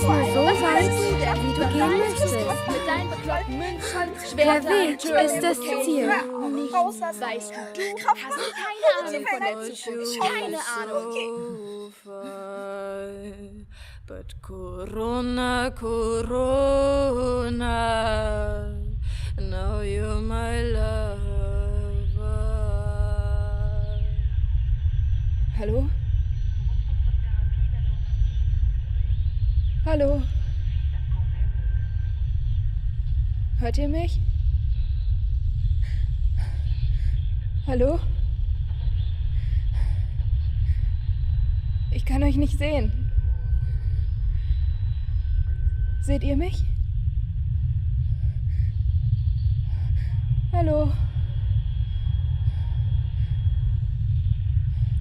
es nur so weit, wie du gehen möchtest. Mit deinen bekloppten Münzen, Der Weg ist das Ziel. Weißt du hast keine Ahnung von der Zukunft. Keine Ahnung. But Corona, Corona, now you're my lover. Hallo? Hallo? Hört ihr mich? Hallo? Ich kann euch nicht sehen. Seht ihr mich? Hallo?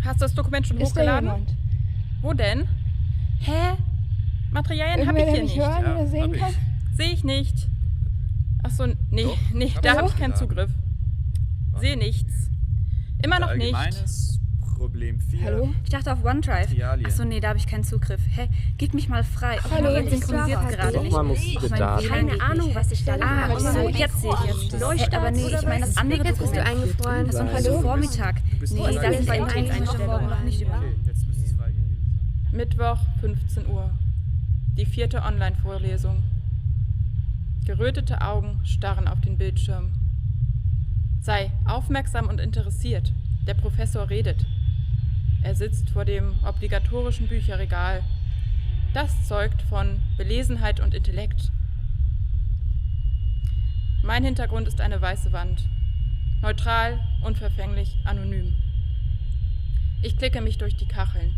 Hast du das Dokument schon Ist da hochgeladen? jemand? Wo denn? Hä? Materialien habe Irgendwer, ich der hier mich nicht. hören oder sehen kann? Sehe ich nicht. Achso, nee, Doch, nee, hab da ich habe ich keinen hochgeladen. Zugriff. Sehe nichts. Immer noch nicht. Allgemeines Problem 4. Hallo? Ich dachte auf OneDrive. Materialien. Achso, nee, da habe ich keinen Zugriff. Hä? Gib mich mal frei. Oh, Hallo, mein WLAN ich synchronisiert Sarah. gerade Doch, nicht. man muss Oh, mein Daten. WLAN Keine geht Ahnung, nicht. was ich da Ah, mache. so, jetzt sehe ich es. Aber nee, ich meine das andere Jetzt bist du Dokument. eingefroren. Das ist Hallo? heute Vormittag. bist Nee, neu das ist bei eingestellt. Interneteinstellungen noch nicht über. Okay, jetzt müsste es freigegeben sein. Mittwoch, 15 Uhr. Die 4. Online-Vorlesung. Gerötete Augen starren auf den Bildschirm. Sei aufmerksam und interessiert. Der Professor redet. Er sitzt vor dem obligatorischen Bücherregal. Das zeugt von Belesenheit und Intellekt. Mein Hintergrund ist eine weiße Wand. Neutral, unverfänglich, anonym. Ich klicke mich durch die Kacheln.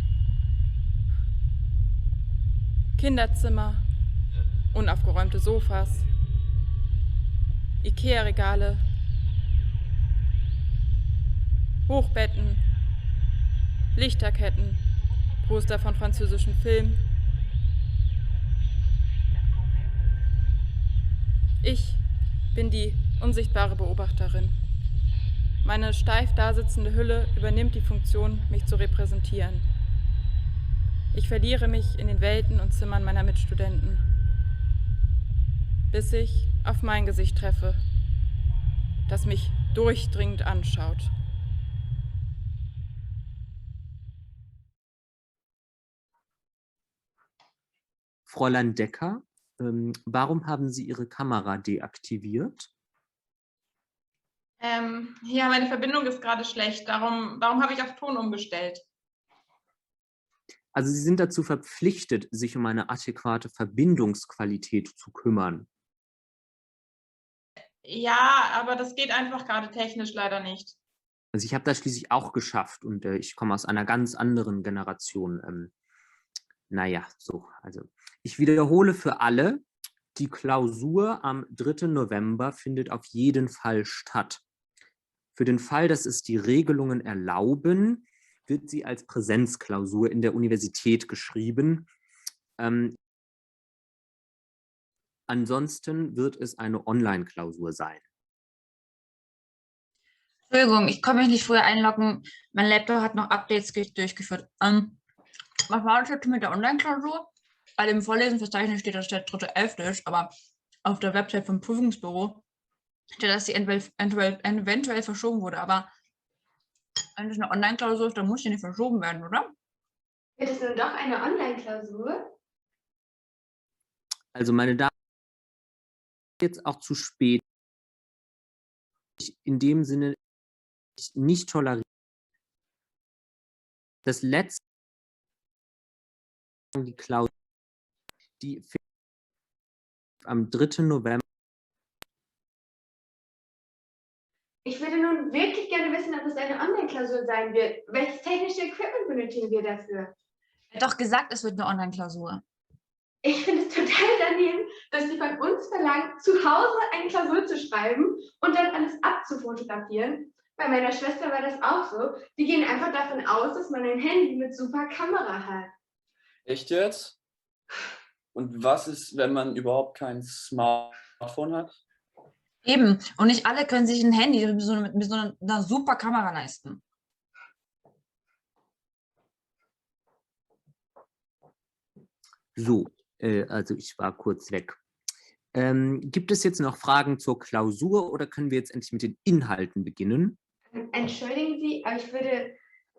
Kinderzimmer, unaufgeräumte Sofas, Ikea-Regale, Hochbetten, Lichterketten, Poster von französischen Filmen. Ich bin die unsichtbare Beobachterin. Meine steif dasitzende Hülle übernimmt die Funktion, mich zu repräsentieren. Ich verliere mich in den Welten und Zimmern meiner Mitstudenten, bis ich auf mein Gesicht treffe, das mich durchdringend anschaut. Fräulein Decker, warum haben Sie Ihre Kamera deaktiviert? Ja, meine Verbindung ist gerade schlecht. Darum habe ich auf Ton umgestellt. Also Sie sind dazu verpflichtet, sich um eine adäquate Verbindungsqualität zu kümmern. Ja, aber das geht einfach gerade technisch leider nicht. Also ich habe das schließlich auch geschafft und ich komme aus einer ganz anderen Generation. Naja, so, also ich wiederhole für alle, die Klausur am 3. November findet auf jeden Fall statt. Für den Fall, dass es die Regelungen erlauben, wird sie als Präsenzklausur in der Universität geschrieben. Ansonsten wird es eine Online-Klausur sein. Entschuldigung, ich kann mich nicht früher einloggen. Mein Laptop hat noch Updates durchgeführt. Was war das jetzt mit der Online-Klausur? Bei dem Vorlesenverzeichnis steht, dass der 3.11. ist, aber auf der Website vom Prüfungsbüro steht, dass sie eventuell verschoben wurde. Aber wenn es eine Online-Klausur ist, dann muss sie nicht verschoben werden, oder? Wird es nun doch eine Online-Klausur? Also meine Damen, jetzt auch zu spät. In dem Sinne nicht tolerieren. Das letzte, die Klausur, die am 3. November. Ich würde nun wirklich gerne wissen, ob es eine Online-Klausur sein wird. Welches technische Equipment benötigen wir dafür? Er hat doch gesagt, es wird eine Online-Klausur. Ich finde es total daneben, dass sie von uns verlangen, zu Hause eine Klausur zu schreiben und dann alles abzufotografieren. Bei meiner Schwester war das auch so. Die gehen einfach davon aus, dass man ein Handy mit super Kamera hat. Echt jetzt? Und was ist, wenn man überhaupt kein Smartphone hat? Eben. Und nicht alle können sich ein Handy mit so einer super Kamera leisten. So, Also ich war kurz weg. Gibt es jetzt noch Fragen zur Klausur oder können wir jetzt endlich mit den Inhalten beginnen? Entschuldigen Sie, aber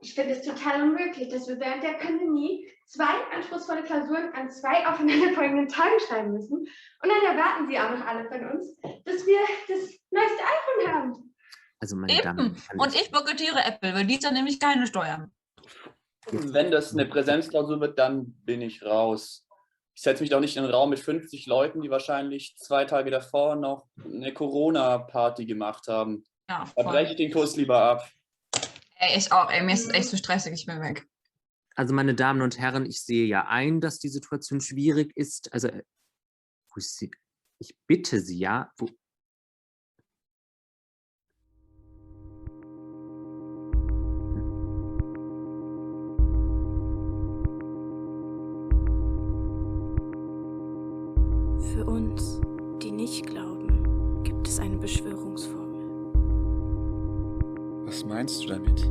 ich finde es total unmöglich, dass wir während der Pandemie 2 anspruchsvolle Klausuren an 2 aufeinanderfolgenden Tagen schreiben müssen. Und dann erwarten Sie auch noch alle von uns, dass wir das neueste iPhone haben. Also meine Damen und ich boykottiere Apple, weil die zahlen nämlich keine Steuern. Wenn das eine Präsenzklausur wird, dann bin ich raus. Ich setze mich doch nicht in einen Raum mit 50 Leuten, die wahrscheinlich 2 Tage davor noch eine Corona-Party gemacht haben. Ja, da breche ich den Kurs lieber ab. Ey, ich auch. Ey, mir ist es echt zu stressig, ich bin weg. Also meine Damen und Herren, ich sehe ja ein, dass die Situation schwierig ist. Also ich bitte Sie ja. Für uns, die nicht glauben, gibt es eine Beschwörungsformel. Was meinst du damit?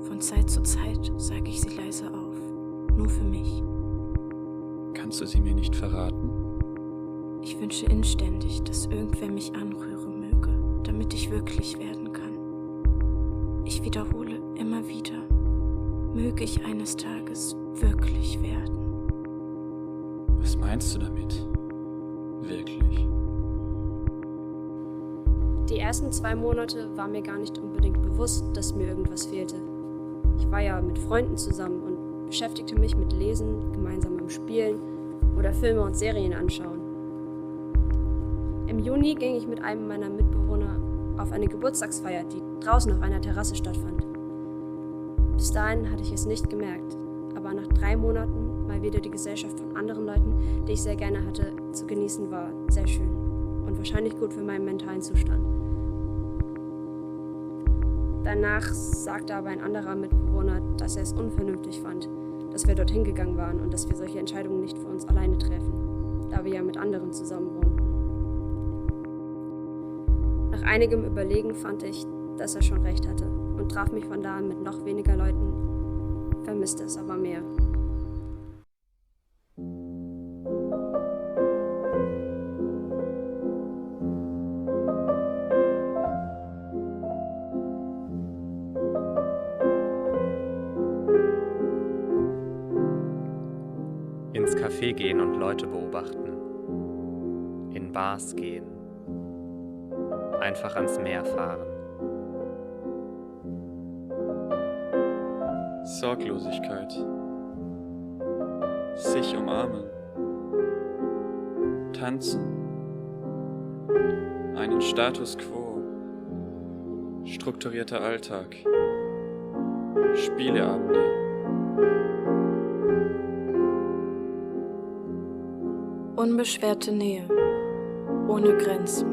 Von Zeit zu Zeit sage ich sie leise auf, nur für mich. Kannst du sie mir nicht verraten? Ich wünsche inständig, dass irgendwer mich anrühren möge, damit ich wirklich werden kann. Ich wiederhole immer wieder, möge ich eines Tages wirklich werden. Was meinst du damit? Wirklich? Die ersten 2 Monate war mir gar nicht unbedingt bewusst, dass mir irgendwas fehlte. Ich war ja mit Freunden zusammen und beschäftigte mich mit Lesen, gemeinsamem Spielen oder Filme und Serien anschauen. Im Juni ging ich mit einem meiner Mitbewohner auf eine Geburtstagsfeier, die draußen auf einer Terrasse stattfand. Bis dahin hatte ich es nicht gemerkt, aber nach 3 Monaten mal wieder die Gesellschaft von anderen Leuten, die ich sehr gerne hatte, zu genießen, war sehr schön und wahrscheinlich gut für meinen mentalen Zustand. Danach sagte aber ein anderer Mitbewohner, dass er es unvernünftig fand, dass wir dorthin gegangen waren und dass wir solche Entscheidungen nicht für uns alleine treffen, da wir ja mit anderen zusammen wohnten. Nach einigem Überlegen fand ich, dass er schon recht hatte und traf mich von da an mit noch weniger Leuten, vermisste es aber mehr. Ins Café gehen und Leute beobachten. In Bars gehen. Einfach ans Meer fahren. Sorglosigkeit. Sich umarmen. Tanzen. Einen Status quo. Strukturierter Alltag. Spieleabende. Unbeschwerte Nähe, ohne Grenzen.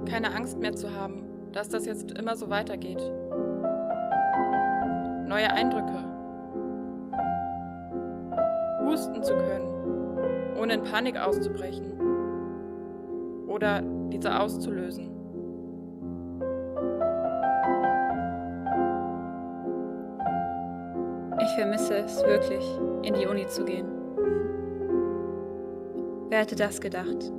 Keine Angst mehr zu haben, dass das jetzt immer so weitergeht. Neue Eindrücke. Husten zu können, ohne in Panik auszubrechen. Oder diese auszulösen. Ich vermisse es wirklich, in die Uni zu gehen. Wer hätte das gedacht?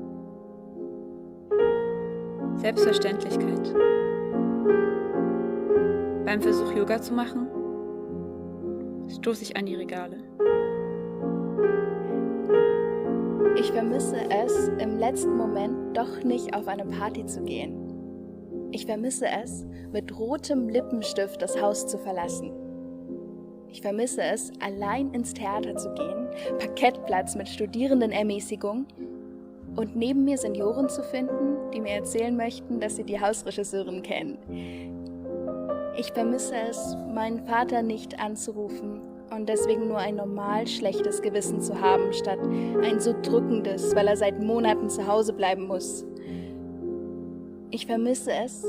Selbstverständlichkeit. Beim Versuch, Yoga zu machen, stoße ich an die Regale. Ich vermisse es, im letzten Moment doch nicht auf eine Party zu gehen. Ich vermisse es, mit rotem Lippenstift das Haus zu verlassen. Ich vermisse es, allein ins Theater zu gehen, Parkettplatz mit Studierenden-Ermäßigung und neben mir Senioren zu finden, die mir erzählen möchten, dass sie die Hausregisseurin kennen. Ich vermisse es, meinen Vater nicht anzurufen und deswegen nur ein normal schlechtes Gewissen zu haben, statt ein so drückendes, weil er seit Monaten zu Hause bleiben muss. Ich vermisse es,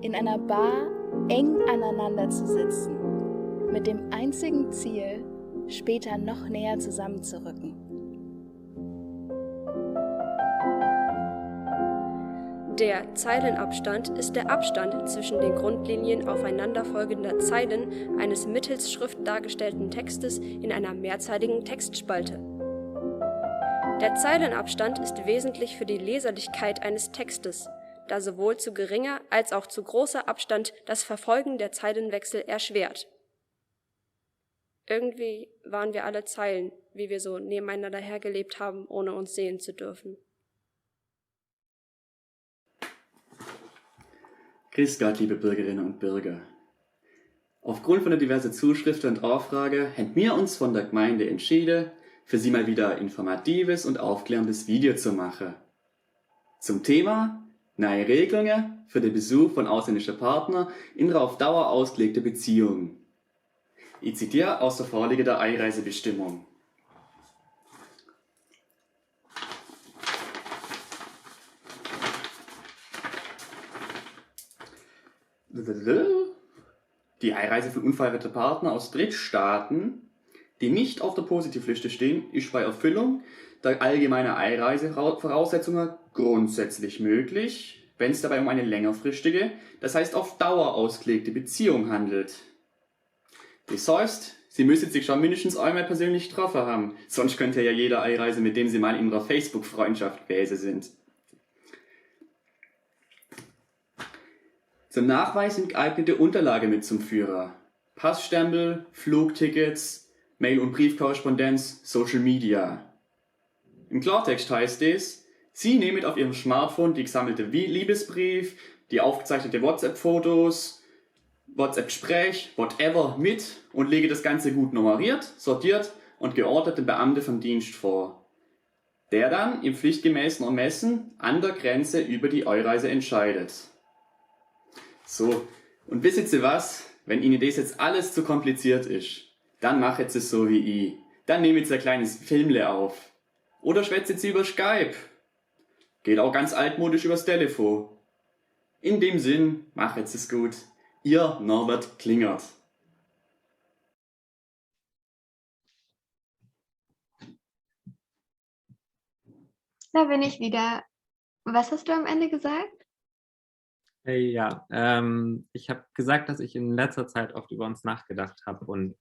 in einer Bar eng aneinander zu sitzen, mit dem einzigen Ziel, später noch näher zusammenzurücken. Der Zeilenabstand ist der Abstand zwischen den Grundlinien aufeinanderfolgender Zeilen eines mittels Schrift dargestellten Textes in einer mehrzeiligen Textspalte. Der Zeilenabstand ist wesentlich für die Leserlichkeit eines Textes, da sowohl zu geringer als auch zu großer Abstand das Verfolgen der Zeilenwechsel erschwert. Irgendwie waren wir alle Zeilen, wie wir so nebeneinander hergelebt haben, ohne uns sehen zu dürfen. Grüß Gott, liebe Bürgerinnen und Bürger. Aufgrund von der diversen Zuschriften und Anfragen haben wir uns von der Gemeinde entschieden, für Sie mal wieder ein informatives und aufklärendes Video zu machen. Zum Thema neue Regelungen für den Besuch von ausländischen Partnern in einer auf Dauer ausgelegten Beziehung. Ich zitiere aus der vorliegenden Einreisebestimmung. Die Einreise von unverheirateten Partnern aus Drittstaaten, die nicht auf der Positivliste stehen, ist bei Erfüllung der allgemeinen Einreisevoraussetzungen grundsätzlich möglich, wenn es dabei um eine längerfristige, das heißt auf Dauer ausgelegte Beziehung handelt. Das heißt, Sie müssen sich schon mindestens einmal persönlich getroffen haben, sonst könnte ja jeder einreisen, mit dem Sie mal in einer Facebook-Freundschaft gewesen sind. Zum Nachweis sind geeignete Unterlagen mit zum Führer. Passstempel, Flugtickets, Mail- und Briefkorrespondenz, Social Media. Im Klartext heißt es, Sie nehmen auf Ihrem Smartphone die gesammelte Liebesbrief, die aufgezeichnete WhatsApp-Fotos, WhatsApp-Gespräch, whatever mit und legen das Ganze gut nummeriert, sortiert und geordnet dem Beamten vom Dienst vor, der dann im pflichtgemäßen Ermessen an der Grenze über die Einreise entscheidet. So, und wisst ihr was? Wenn Ihnen das jetzt alles zu kompliziert ist, dann macht es so wie ich. Dann nehmt jetzt ein kleines Filmle auf. Oder schwätzt Sie über Skype. Geht auch ganz altmodisch übers Telefon. In dem Sinn, macht es gut. Ihr Norbert Klingert. Da bin ich wieder. Was hast du am Ende gesagt? Hey, ja, ich habe gesagt, dass ich in letzter Zeit oft über uns nachgedacht habe und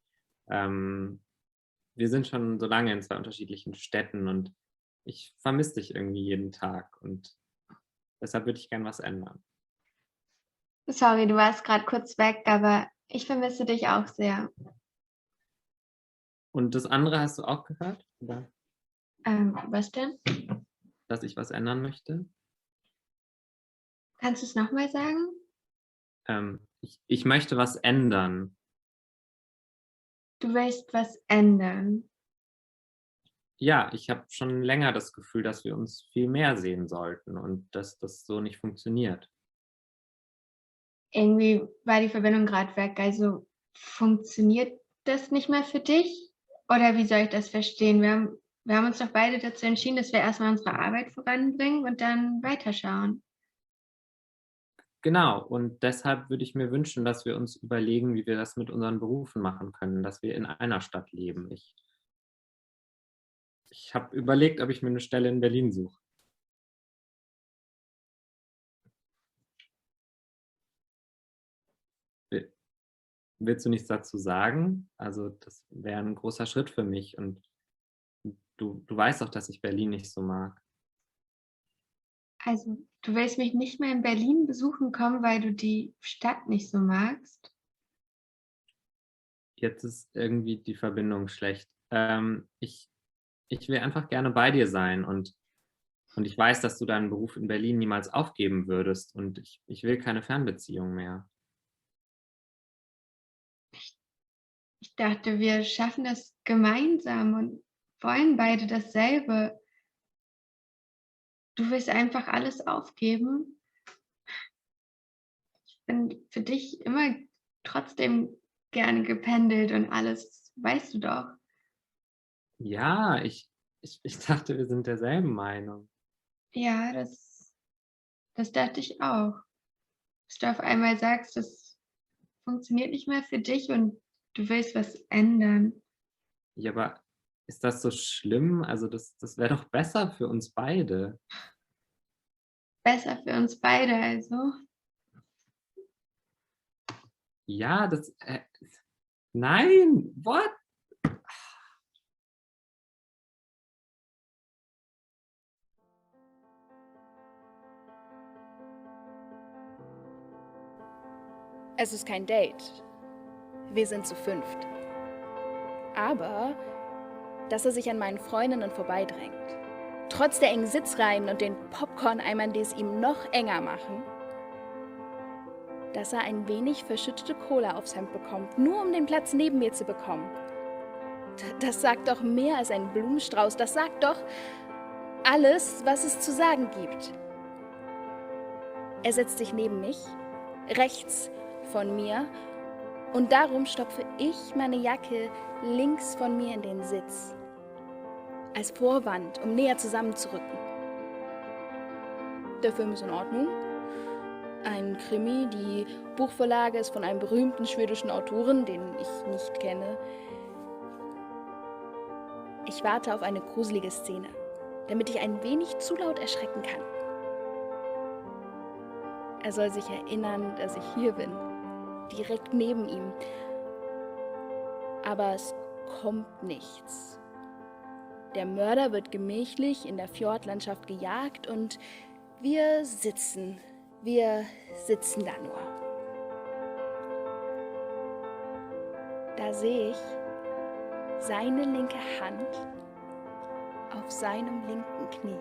wir sind schon so lange in zwei unterschiedlichen Städten und ich vermisse dich irgendwie jeden Tag und deshalb würde ich gern was ändern. Sorry, du warst gerade kurz weg, aber ich vermisse dich auch sehr. Und das andere hast du auch gehört? Oder? Was denn? Dass ich was ändern möchte? Kannst du es nochmal sagen? Ich möchte was ändern. Du willst was ändern. Ja, ich habe schon länger das Gefühl, dass wir uns viel mehr sehen sollten und dass das so nicht funktioniert. Irgendwie war die Verbindung gerade weg. Also funktioniert das nicht mehr für dich? Oder wie soll ich das verstehen? Wir haben uns doch beide dazu entschieden, dass wir erstmal unsere Arbeit voranbringen und dann weiterschauen. Genau, und deshalb würde ich mir wünschen, dass wir uns überlegen, wie wir das mit unseren Berufen machen können, dass wir in einer Stadt leben. Ich habe überlegt, ob ich mir eine Stelle in Berlin suche. Willst du nichts dazu sagen? Also das wäre ein großer Schritt für mich und du weißt doch, dass ich Berlin nicht so mag. Also, du willst mich nicht mehr in Berlin besuchen kommen, weil du die Stadt nicht so magst? Jetzt ist irgendwie die Verbindung schlecht. Ich will einfach gerne bei dir sein und ich weiß, dass du deinen Beruf in Berlin niemals aufgeben würdest und ich will keine Fernbeziehung mehr. Ich dachte, wir schaffen das gemeinsam und wollen beide dasselbe. Du willst einfach alles aufgeben. Ich bin für dich immer trotzdem gerne gependelt und alles, weißt du doch. Ja, ich dachte, wir sind derselben Meinung. Ja, das dachte ich auch. Dass du auf einmal sagst, das funktioniert nicht mehr für dich und du willst was ändern. Ja, aber ist das so schlimm? Also das wäre doch besser für uns beide. besser für uns beide, also. Ja, das. Nein, what? Es ist kein Date. Wir sind zu 5. Aber, dass er sich an meinen Freundinnen vorbeidrängt, trotz der engen Sitzreihen und den Popcorn-Eimern, die es ihm noch enger machen, dass er ein wenig verschüttete Cola aufs Hemd bekommt, nur um den Platz neben mir zu bekommen. Das sagt doch mehr als ein Blumenstrauß. Das sagt doch alles, was es zu sagen gibt. Er setzt sich neben mich, rechts von mir, und darum stopfe ich meine Jacke links von mir in den Sitz. Als Vorwand, um näher zusammenzurücken. Der Film ist in Ordnung. Ein Krimi, die Buchvorlage ist von einem berühmten schwedischen Autoren, den ich nicht kenne. Ich warte auf eine gruselige Szene, damit ich ein wenig zu laut erschrecken kann. Er soll sich erinnern, dass ich hier bin, direkt neben ihm. Aber es kommt nichts. Der Mörder wird gemächlich in der Fjordlandschaft gejagt und wir sitzen da nur. Da sehe ich seine linke Hand auf seinem linken Knie.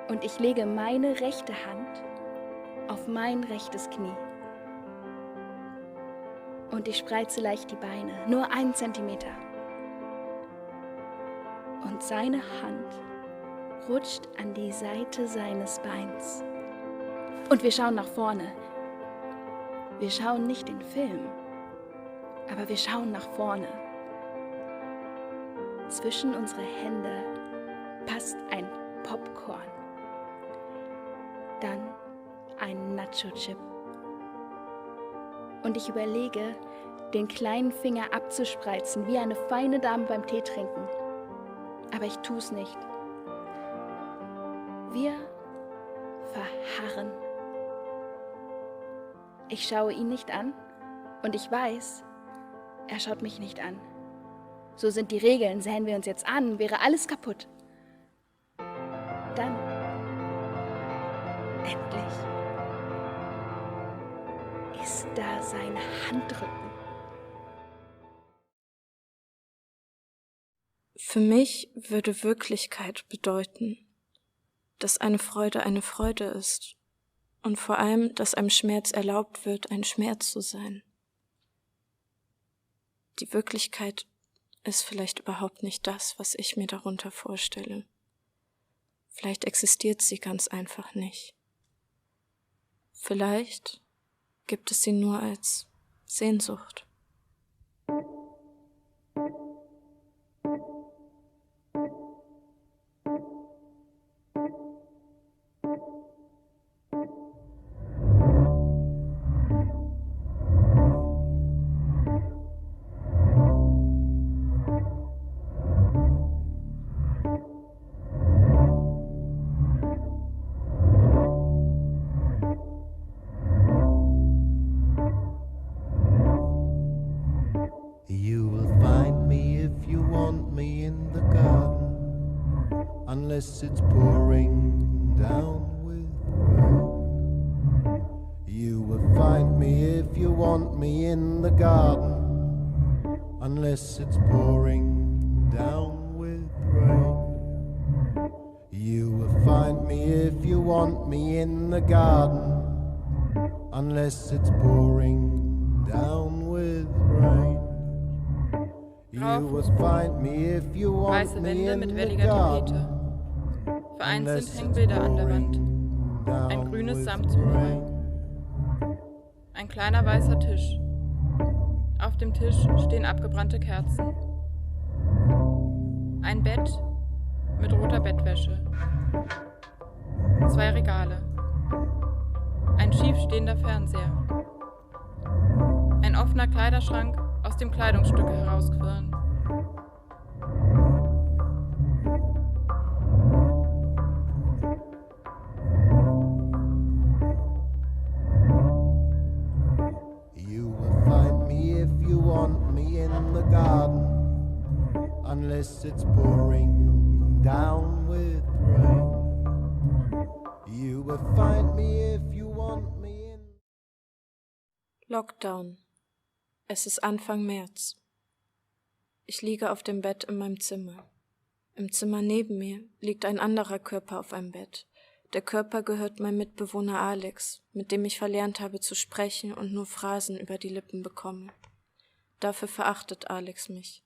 Und ich lege meine rechte Hand auf mein rechtes Knie. Und ich spreize leicht die Beine, nur 1 Zentimeter. Und seine Hand rutscht an die Seite seines Beins. Und wir schauen nach vorne. Wir schauen nicht den Film, aber wir schauen nach vorne. Zwischen unsere Hände passt ein Popcorn. Dann ein Nacho-Chip. Und ich überlege, den kleinen Finger abzuspreizen, wie eine feine Dame beim Tee trinken. Aber ich tue es nicht. Wir verharren. Ich schaue ihn nicht an und ich weiß, er schaut mich nicht an. So sind die Regeln, sähen wir uns jetzt an, wäre alles kaputt. Dann, endlich, ist da sein Handrücken. Für mich würde Wirklichkeit bedeuten, dass eine Freude ist und vor allem, dass einem Schmerz erlaubt wird, ein Schmerz zu sein. Die Wirklichkeit ist vielleicht überhaupt nicht das, was ich mir darunter vorstelle. Vielleicht existiert sie ganz einfach nicht. Vielleicht gibt es sie nur als Sehnsucht. Unless it's pouring down with rain. You will find me if you want me in the garden. Unless it's pouring down with rain. You will find me if you want me in the garden. Unless it's pouring down with rain. You will find me if you want Weiße me Wände in mit the welliger garden. Tapete. Vereinzelt hängen Bilder an der Wand. Ein grünes Samtsofa. Ein kleiner weißer Tisch. Auf dem Tisch stehen abgebrannte Kerzen. Ein Bett mit roter Bettwäsche. 2 Regale. Ein schiefstehender Fernseher. Ein offener Kleiderschrank, aus dem Kleidungsstücke herausquirlen. unless it's pouring down with rain. You will find me if you want me in. Lockdown. Es ist Anfang März. Ich liege auf dem Bett in meinem Zimmer. Im Zimmer neben mir liegt ein anderer Körper auf einem Bett. Der Körper gehört meinem Mitbewohner Alex, mit dem ich verlernt habe zu sprechen und nur Phrasen über die Lippen bekomme. Dafür verachtet Alex mich.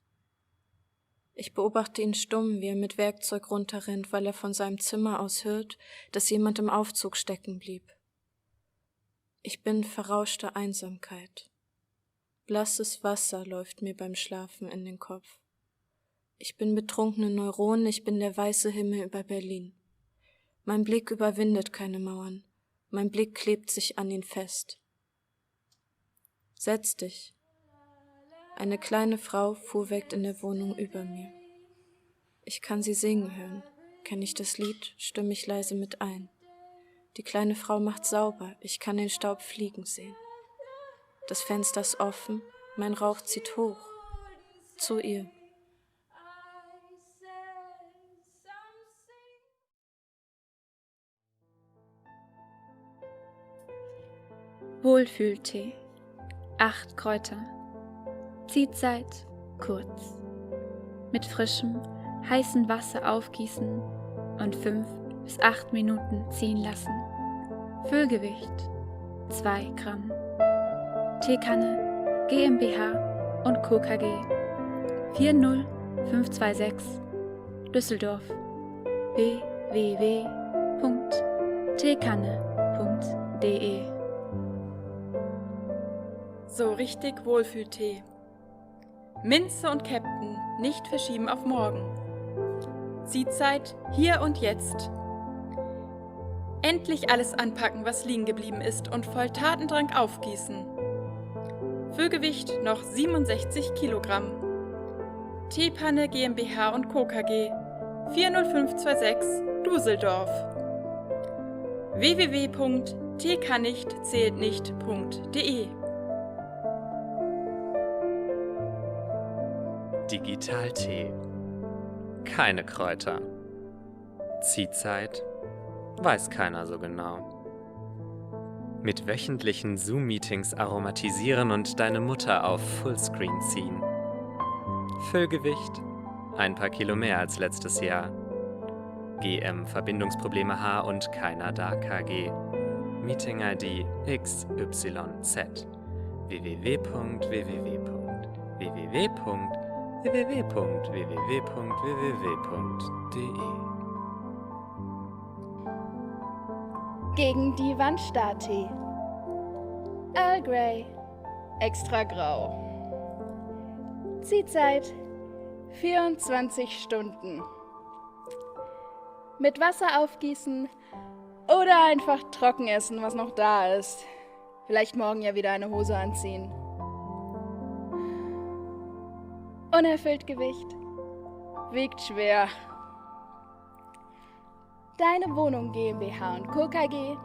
Ich beobachte ihn stumm, wie er mit Werkzeug runterrennt, weil er von seinem Zimmer aus hört, dass jemand im Aufzug stecken blieb. Ich bin verrauschte Einsamkeit. Blasses Wasser läuft mir beim Schlafen in den Kopf. Ich bin betrunkene Neuronen, ich bin der weiße Himmel über Berlin. Mein Blick überwindet keine Mauern, mein Blick klebt sich an ihn fest. Setz dich. Eine kleine Frau fuhr weg in der Wohnung über mir. Ich kann sie singen hören. Kenne ich das Lied, stimme ich leise mit ein. Die kleine Frau macht sauber, ich kann den Staub fliegen sehen. Das Fenster ist offen, mein Rauch zieht hoch. Zu ihr. Wohlfühltee. 8 Kräuter. Ziehzeit kurz. Mit frischem, heißem Wasser aufgießen und 5 bis 8 Minuten ziehen lassen. Füllgewicht 2 Gramm. Teekanne GmbH und Co. KG 40526 Düsseldorf. www.teekanne.de. So richtig Wohlfühltee. Minze und Captain nicht verschieben auf morgen. Ziehzeit hier und jetzt. Endlich alles anpacken, was liegen geblieben ist und voll Tatendrang aufgießen. Füllgewicht noch 67 Kilogramm. Teepanne GmbH und Co. KG 40526 Düsseldorf. www.teekannichtzähltnicht.de. Digitaltee. Keine Kräuter. Ziehzeit. Weiß keiner so genau. Mit wöchentlichen Zoom-Meetings aromatisieren und deine Mutter auf Fullscreen ziehen. Füllgewicht. Ein paar Kilo mehr als letztes Jahr. GM Verbindungsprobleme H und keiner da KG. Meeting-ID XYZ. www.de. Gegen die Wand Starr-Tee. Earl Grey. Extra grau. Ziehzeit 24 Stunden. Mit Wasser aufgießen oder einfach trocken essen, was noch da ist. Vielleicht morgen ja wieder eine Hose anziehen. Unerfüllt Gewicht. Wiegt schwer. Deine Wohnung GmbH und Co. KG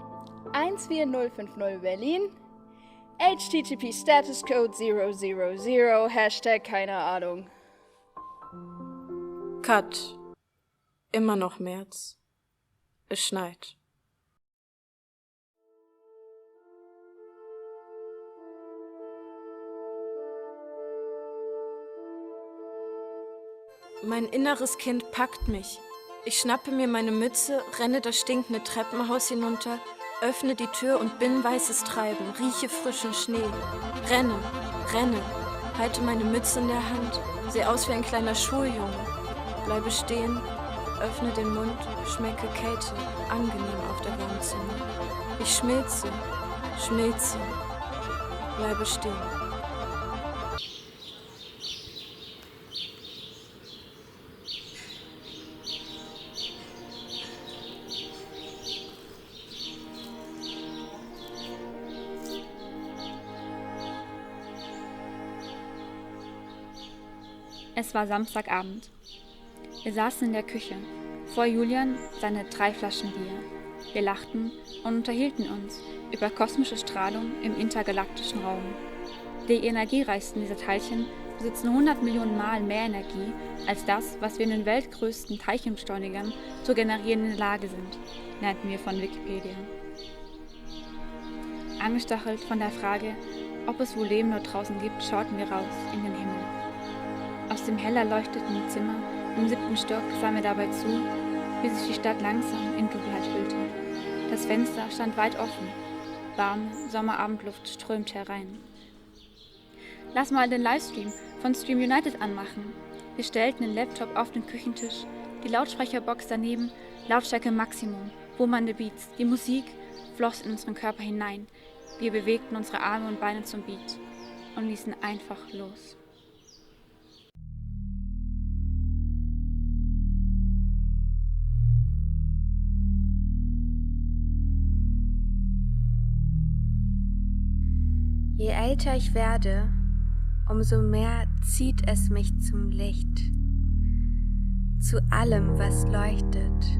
14050 Berlin. HTTP Status Code 000 Hashtag keine Ahnung. Cut. Immer noch März. Es schneit. Mein inneres Kind packt mich. Ich schnappe mir meine Mütze, renne das stinkende Treppenhaus hinunter, öffne die Tür und bin weißes Treiben, rieche frischen Schnee. Renne, halte meine Mütze in der Hand, sehe aus wie ein kleiner Schuljunge. Bleibe stehen, öffne den Mund, schmecke Kälte, angenehm auf der warmen Zunge. Ich schmilze, bleibe stehen. Es war Samstagabend. Wir saßen in der Küche, vor Julian seine 3 Flaschen Bier. Wir lachten und unterhielten uns über kosmische Strahlung im intergalaktischen Raum. Die energiereichsten dieser Teilchen besitzen 100 Millionen Mal mehr Energie als das, was wir in den weltgrößten Teilchenbeschleunigern zu generieren in der Lage sind, lernten wir von Wikipedia. Angestachelt von der Frage, ob es wohl Leben dort draußen gibt, schauten wir raus in den Himmel. Aus dem hell erleuchteten Zimmer im 7. Stock sahen wir dabei zu, wie sich die Stadt langsam in Dunkelheit hüllte. Das Fenster stand weit offen. Warme Sommerabendluft strömte herein. Lass mal den Livestream von Stream United anmachen. Wir stellten den Laptop auf den Küchentisch, die Lautsprecherbox daneben, Lautstärke Maximum, wummernde Beats. Die Musik floss in unseren Körper hinein. Wir bewegten unsere Arme und Beine zum Beat und ließen einfach los. Je älter ich werde, umso mehr zieht es mich zum Licht, zu allem, was leuchtet.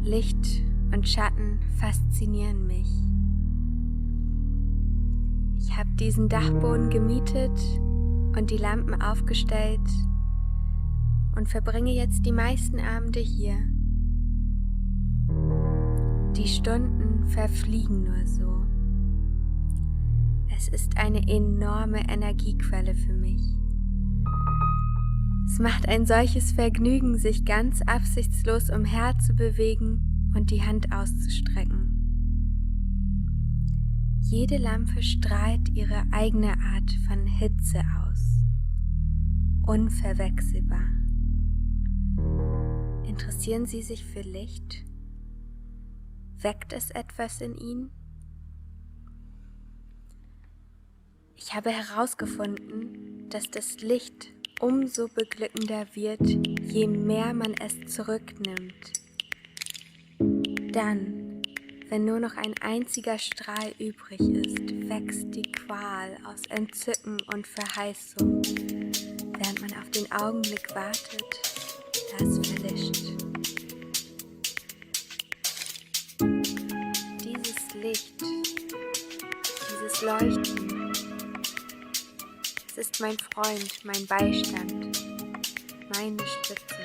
Licht und Schatten faszinieren mich. Ich habe diesen Dachboden gemietet und die Lampen aufgestellt und verbringe jetzt die meisten Abende hier. Die Stunden verfliegen nur so. Es ist eine enorme Energiequelle für mich. Es macht ein solches Vergnügen, sich ganz absichtslos umherzubewegen und die Hand auszustrecken. Jede Lampe strahlt ihre eigene Art von Hitze aus. Unverwechselbar. Interessieren Sie sich für Licht? Weckt es etwas in Ihnen? Ich habe herausgefunden, dass das Licht umso beglückender wird, je mehr man es zurücknimmt. Dann, wenn nur noch ein einziger Strahl übrig ist, wächst die Qual aus Entzücken und Verheißung, während man auf den Augenblick wartet, das verlischt. Dieses Licht, dieses Leuchten, es ist mein Freund, mein Beistand, meine Stütze.